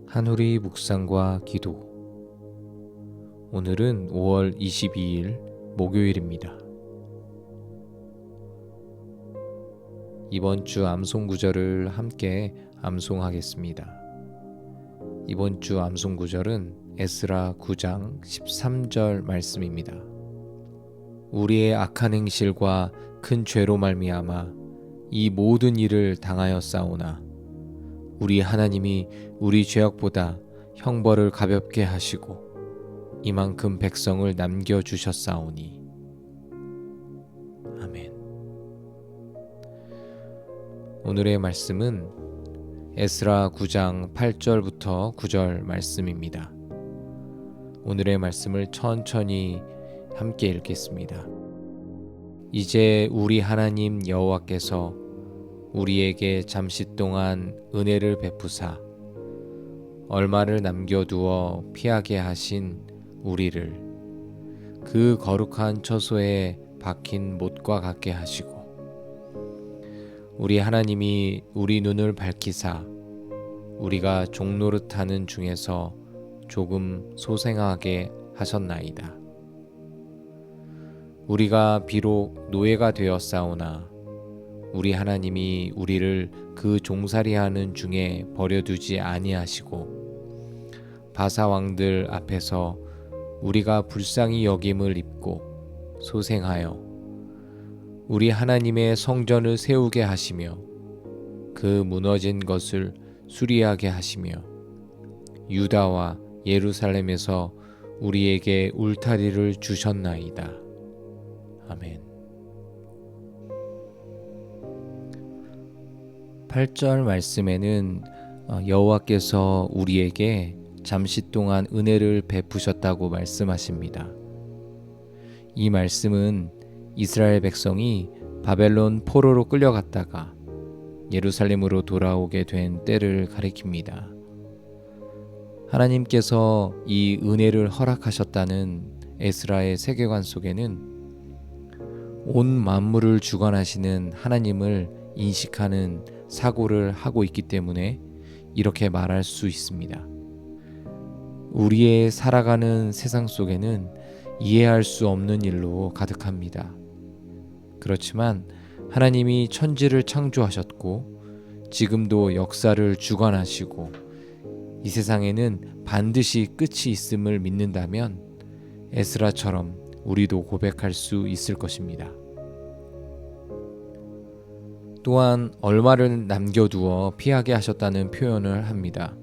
한우리 묵상과 기도. 오늘은 5월 22일 목요일입니다. 이번 주 암송 구절을 함께 암송하겠습니다. 이번 주 암송 구절은 에스라 9장 13절 말씀입니다. 우리의 악한 행실과 큰 죄로 말미암아 이 모든 일을 당하였사오나 우리 하나님이 우리 죄악보다 형벌을 가볍게 하시고 이만큼 백성을 남겨주셨사오니. 아멘. 오늘의 말씀은 에스라 9장 8절부터 9절 말씀입니다. 오늘의 말씀을 천천히 함께 읽겠습니다. 이제 우리 하나님 여호와께서 우리에게 잠시 동안 은혜를 베푸사 얼마를 남겨두어 피하게 하신 우리를 그 거룩한 처소에 박힌 못과 같게 하시고 우리 하나님이 우리 눈을 밝히사 우리가 종노릇하는 중에서 조금 소생하게 하셨나이다. 우리가 비록 노예가 되었사오나 우리 하나님이 우리를 그 종살이하는 중에 버려두지 아니하시고 바사 왕들 앞에서 우리가 불쌍히 여김을 입고 소생하여 우리 하나님의 성전을 세우게 하시며 그 무너진 것을 수리하게 하시며 유다와 예루살렘에서 우리에게 울타리를 주셨나이다. 아멘. 8절 말씀에는 여호와께서 우리에게 잠시 동안 은혜를 베푸셨다고 말씀하십니다. 이 말씀은 이스라엘 백성이 바벨론 포로로 끌려갔다가 예루살렘으로 돌아오게 된 때를 가리킵니다. 하나님께서 이 은혜를 허락하셨다는 에스라의 세계관 속에는 온 만물을 주관하시는 하나님을 인식하는 사고를 하고 있기 때문에 이렇게 말할 수 있습니다. 우리의 살아가는 세상 속에는 이해할 수 없는 일로 가득합니다. 그렇지만 하나님이 천지를 창조하셨고 지금도 역사를 주관하시고 이 세상에는 반드시 끝이 있음을 믿는다면 에스라처럼 우리도 고백할 수 있을 것입니다. 또한 얼마를 남겨두어 피하게 하셨다는 표현을 합니다.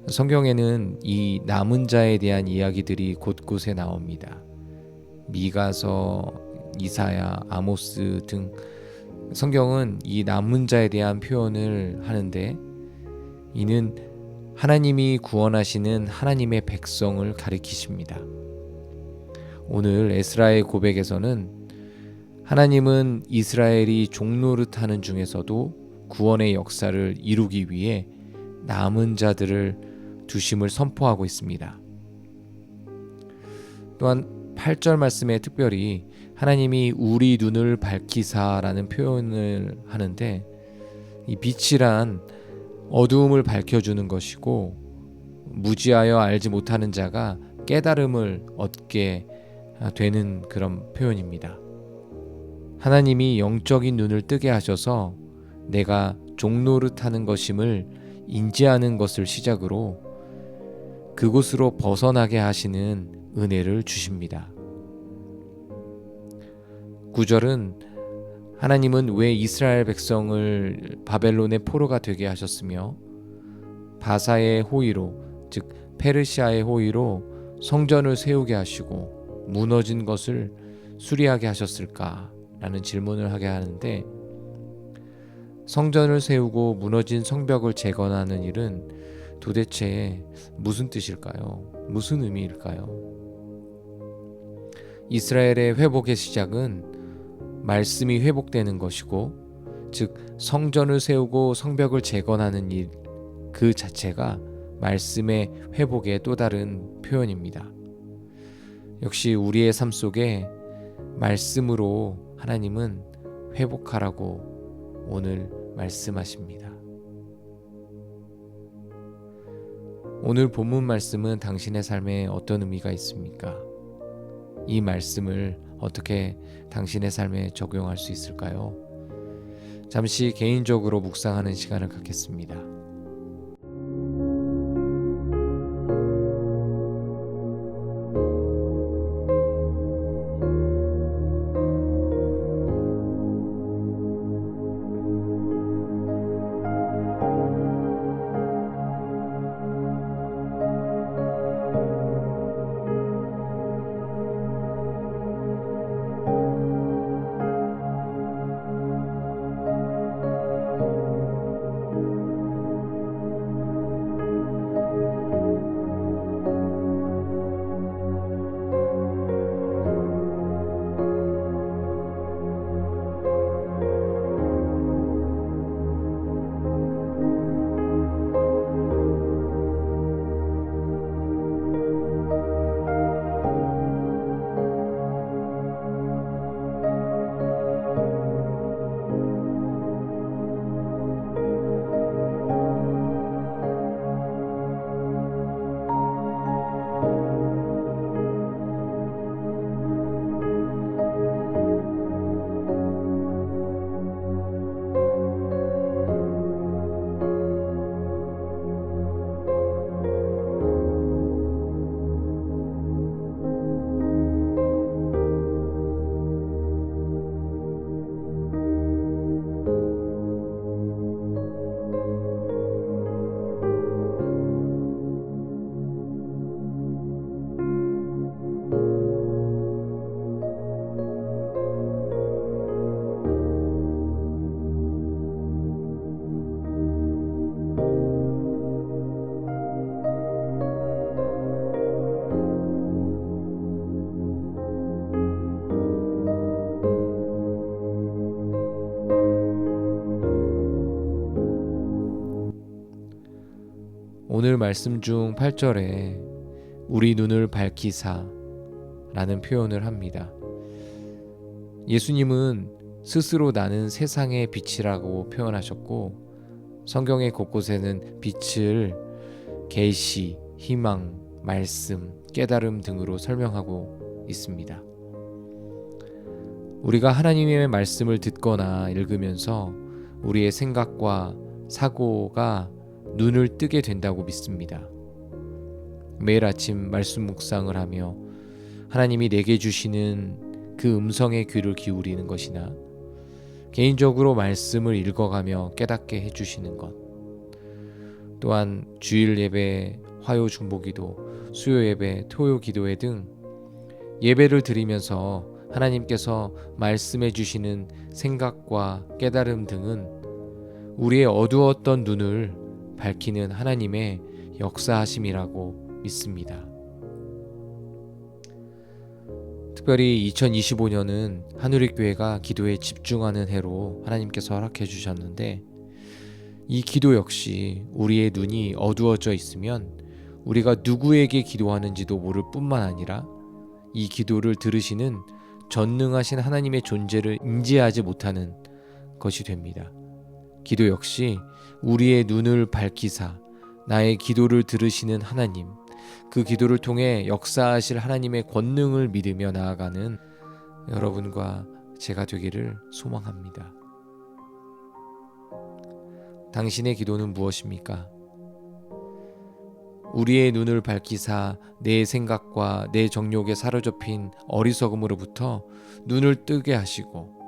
성경에는 이 남은 자에 대한 이야기들이 곳곳에 나옵니다. 미가서, 이사야, 아모스 등 성경은 이 남은 자에 대한 표현을 하는데 이는 하나님이 구원하시는 하나님의 백성을 가리키십니다. 오늘 에스라의 고백에서는 하나님은 이스라엘이 종노릇하는 중에서도 구원의 역사를 이루기 위해 남은 자들을 두심을 선포하고 있습니다. 또한 8절 말씀에 특별히 하나님이 우리 눈을 밝히사라는 표현을 하는데 이 빛이란 어두움을 밝혀주는 것이고 무지하여 알지 못하는 자가 깨달음을 얻게 되는 그런 표현입니다. 하나님이 영적인 눈을 뜨게 하셔서 내가 종노릇하는 것임을 인지하는 것을 시작으로 그곳으로 벗어나게 하시는 은혜를 주십니다. 9절은 하나님은 왜 이스라엘 백성을 바벨론의 포로가 되게 하셨으며 바사의 호의로, 즉 페르시아의 호의로 성전을 세우게 하시고 무너진 것을 수리하게 하셨을까? 라는 질문을 하게 하는데 성전을 세우고 무너진 성벽을 재건하는 일은 도대체 무슨 뜻일까요? 무슨 의미일까요? 이스라엘의 회복의 시작은 말씀이 회복되는 것이고 즉 성전을 세우고 성벽을 재건하는 일 그 자체가 말씀의 회복의 또 다른 표현입니다. 역시 우리의 삶 속에 말씀으로 하나님은 회복하라고 오늘 말씀하십니다. 오늘 본문 말씀은 당신의 삶에 어떤 의미가 있습니까? 이 말씀을 어떻게 당신의 삶에 적용할 수 있을까요? 잠시 개인적으로 묵상하는 시간을 갖겠습니다. 오늘 말씀 중 8절에 우리 눈을 밝히사 라는 표현을 합니다. 예수님은 스스로 나는 세상의 빛이라고 표현하셨고, 성경의 곳곳에는 빛을 계시, 희망, 말씀, 깨달음 등으로 설명하고 있습니다. 우리가 하나님의 말씀을 듣거나 읽으면서 우리의 생각과 사고가 눈을 뜨게 된다고 믿습니다. 매일 아침 말씀 묵상을 하며 하나님이 내게 주시는 그 음성의 귀를 기울이는 것이나 개인적으로 말씀을 읽어가며 깨닫게 해주시는 것, 또한 주일 예배, 화요 중보기도, 수요 예배, 토요 기도회 등 예배를 드리면서 하나님께서 말씀해 주시는 생각과 깨달음 등은 우리의 어두웠던 눈을 밝히는 하나님의 역사하심이라고 믿습니다. 특별히 2025년은 하누리교회가 기도에 집중하는 해로 하나님께서 허락해 주셨는데, 이 기도 역시 우리의 눈이 어두워져 있으면 우리가 누구에게 기도하는지도 모를 뿐만 아니라 이 기도를 들으시는 전능하신 하나님의 존재를 인지하지 못하는 것이 됩니다. 기도 역시 우리의 눈을 밝히사 나의 기도를 들으시는 하나님, 그 기도를 통해 역사하실 하나님의 권능을 믿으며 나아가는 여러분과 제가 되기를 소망합니다. 당신의 기도는 무엇입니까? 우리의 눈을 밝히사 내 생각과 내 정욕에 사로잡힌 어리석음으로부터 눈을 뜨게 하시고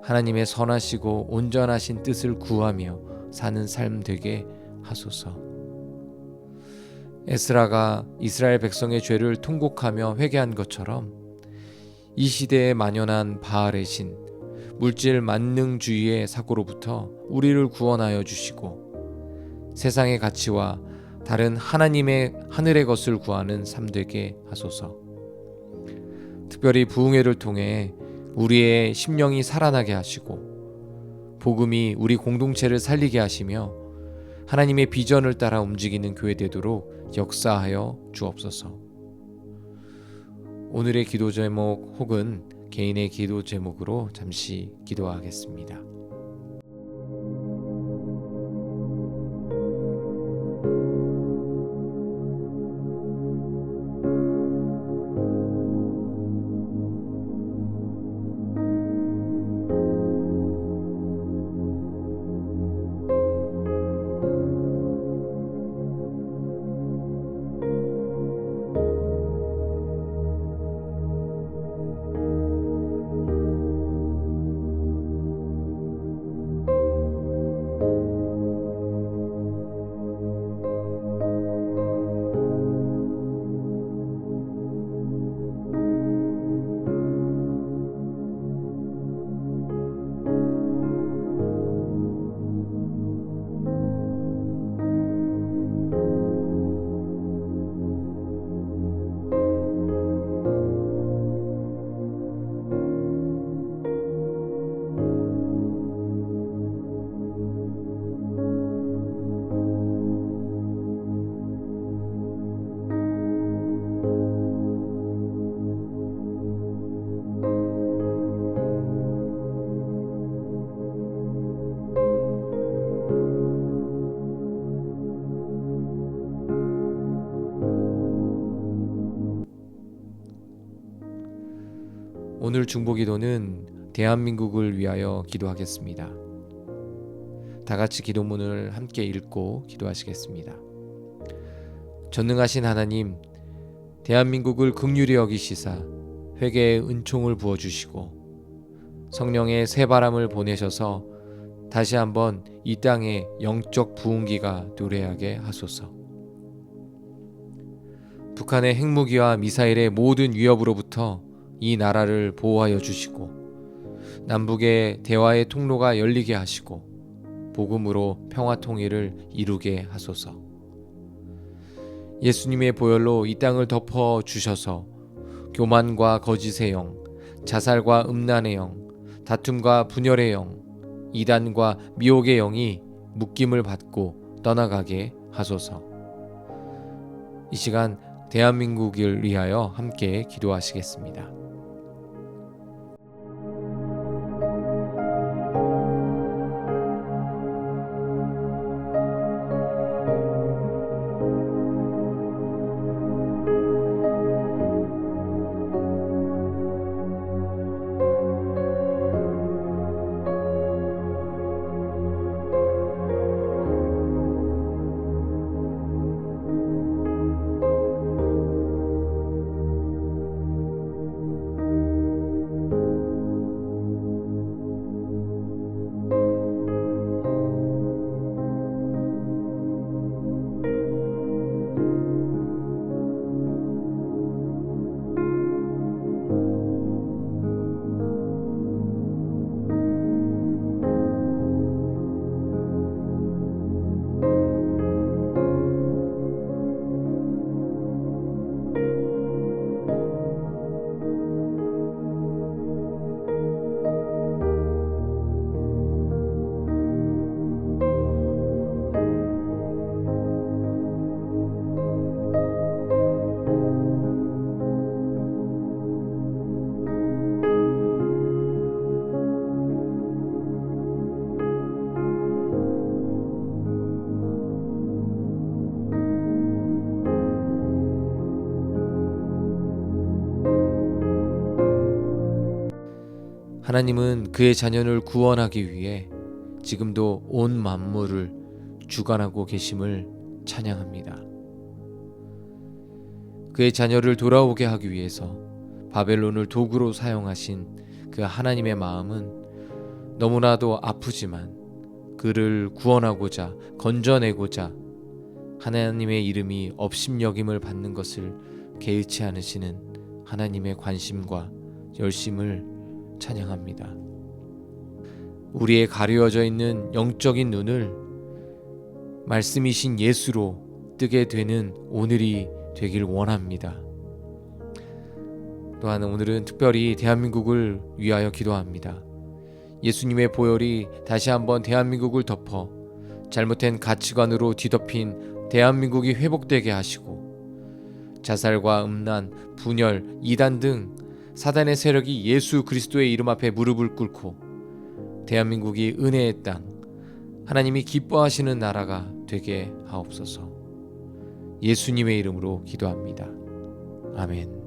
하나님의 선하시고 온전하신 뜻을 구하며 사는 삶 되게 하소서. 에스라가 이스라엘 백성의 죄를 통곡하며 회개한 것처럼 이 시대에 만연한 바알의 신, 물질 만능주의의 사고로부터 우리를 구원하여 주시고 세상의 가치와 다른 하나님의 하늘의 것을 구하는 삶 되게 하소서. 특별히 부흥회를 통해 우리의 심령이 살아나게 하시고 복음이 우리 공동체를 살리게 하시며 하나님의 비전을 따라 움직이는 교회 되도록 역사하여 주옵소서. 오늘의 기도 제목 혹은 개인의 기도 제목으로 잠시 기도하겠습니다. 오늘 중보기도는 대한민국을 위하여 기도하겠습니다. 다 같이 기도문을 함께 읽고 기도하시겠습니다. 전능하신 하나님, 대한민국을 긍휼히 여기시사 회개의 은총을 부어주시고 성령의 새바람을 보내셔서 다시 한번 이 땅에 영적 부흥기가 노래하게 하소서. 북한의 핵무기와 미사일의 모든 위협으로부터 이 나라를 보호하여 주시고 남북의 대화의 통로가 열리게 하시고 복음으로 평화 통일을 이루게 하소서. 예수님의 보혈로 이 땅을 덮어 주셔서 교만과 거짓의 영, 자살과 음란의 영, 다툼과 분열의 영, 이단과 미혹의 영이 묶임을 받고 떠나가게 하소서. 이 시간 대한민국을 위하여 함께 기도하시겠습니다. 하나님은 그의 자녀를 구원하기 위해 지금도 온 만물을 주관하고 계심을 찬양합니다. 그의 자녀를 돌아오게 하기 위해서 바벨론을 도구로 사용하신 그 하나님의 마음은 너무나도 아프지만 그를 구원하고자 건져내고자 하나님의 이름이 업심여김을 받는 것을 개의치 않으시는 하나님의 관심과 열심을 찬양합니다. 우리의 가려져 있는 영적인 눈을 말씀이신 예수로 뜨게 되는 오늘이 되길 원합니다. 또한 오늘은 특별히 대한민국을 위하여 기도합니다. 예수님의 보혈이 다시 한번 대한민국을 덮어 잘못된 가치관으로 뒤덮인 대한민국이 회복되게 하시고 자살과 음란, 분열, 이단 등 사단의 세력이 예수 그리스도의 이름 앞에 무릎을 꿇고 대한민국이 은혜의 땅, 하나님이 기뻐하시는 나라가 되게 하옵소서. 예수님의 이름으로 기도합니다. 아멘.